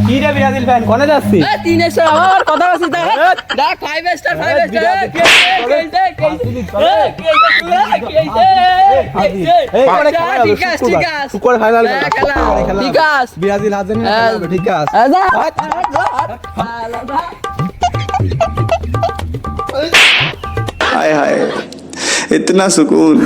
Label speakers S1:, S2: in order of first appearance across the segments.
S1: কি রে Brazil fan কোনে যাচ্ছিস?
S2: তিনে সব আমার কথা বলছিস দেখ 5 স্টার ঠিক আছে
S1: সুপার ফাইনাল খেলা
S2: ঠিক আছে
S1: ব্রাজিল আর্জেন্টিনা খেলা ঠিক আছে
S3: हाय हाय इतना सुकून।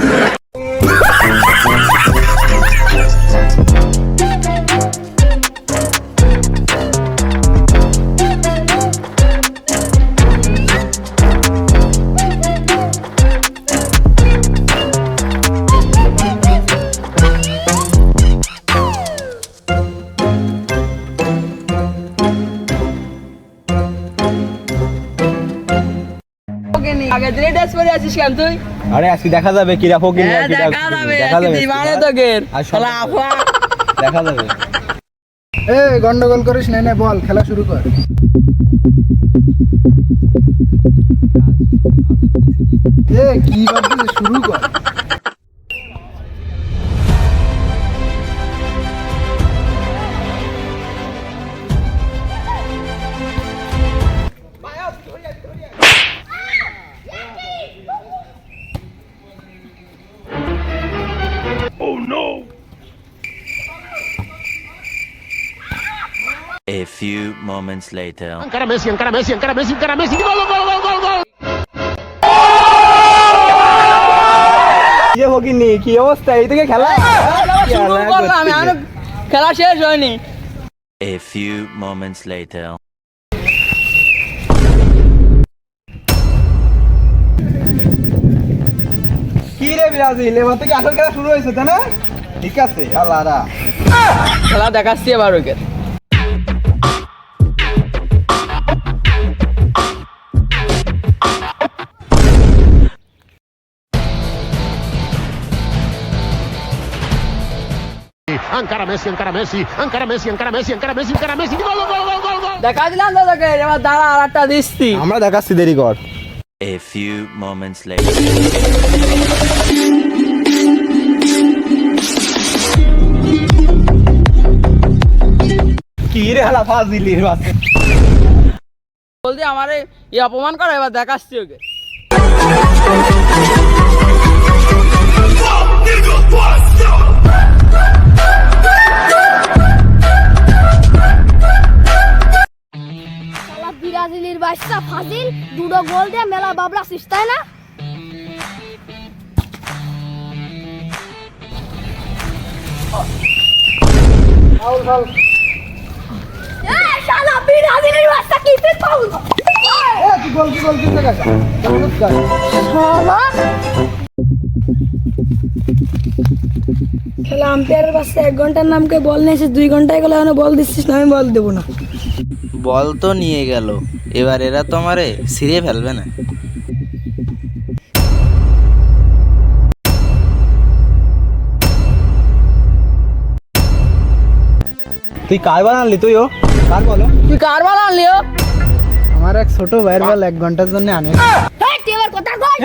S2: আগে দিনে ড্রেস পরে আছিস কেন তুই?
S1: আরে আজকে দেখা যাবে কি রাখো কি
S2: দেখা যাবে দিবানে তো গের শালা আফা
S1: দেখা যাবে।
S4: গন্ডগোল করিস না, নে বল, খেলা শুরু কর। কি ভাবছিস, শুরু কর।
S5: A few moments later.
S6: Encara Messi, encara Messi, encara Messi, encara Messi. Gol, gol, gol, gol, gol.
S1: কি হগিনি কি অবস্থা এই থেকে খেলা
S2: শুরু করলাম আমি খেলা শেষ হয়নি।
S5: A few moments later.
S1: কি রে ব্রাজিল এবার থেকে আসল খেলা শুরু হয়েছে তাই না? ঠিক আছে আল্লাহরা
S2: খেলা দেখাচ্ছি এবার ওকে।
S6: Encara Messi, encara Messi, encara Messi, encara Messi, encara Messi, encara Messi. Gol, gol, gol, gol, gol.
S2: দেখা দিলাম তো তোকে, এবার দাঁড়া আরেকটা দিচ্ছি।
S1: আমরা দেখাচ্ছি দেরি কর।
S5: A few moments later.
S1: কি রে হালা ফাজিলি বাস
S2: বলদি আমারে অপমান করে, এবার দেখাচ্ছি ওকে।
S7: ব্রাজিলের বাচ্চা ফাজিল দুটো গোল দিয়ে মেলা বাবলা ছিস তাই না? শালা ব্রাজিলের বাচ্চা কি ফাউল!
S4: কি গোল কি দেখা শালা
S7: খেলা আম্পায়ারের কাছে 1 ঘন্টার নামকে বল নিয়েছিস, 2 ঘন্টায় গেলে এখন বল দিচ্ছিস না, আমি বল দেবো না।
S8: বল তো নিয়ে গেল, এবার এরা তো আমারে ছিঁড়ে ফেলবে না।
S1: তুই কার বল আনলি তুই? ও কার বলো
S2: তুই কার বল আনলি? ও
S4: আমার এক ছোট ভাইয়ের বল 1 ঘন্টার জন্য আনে।
S7: তুই এবার কথা কই।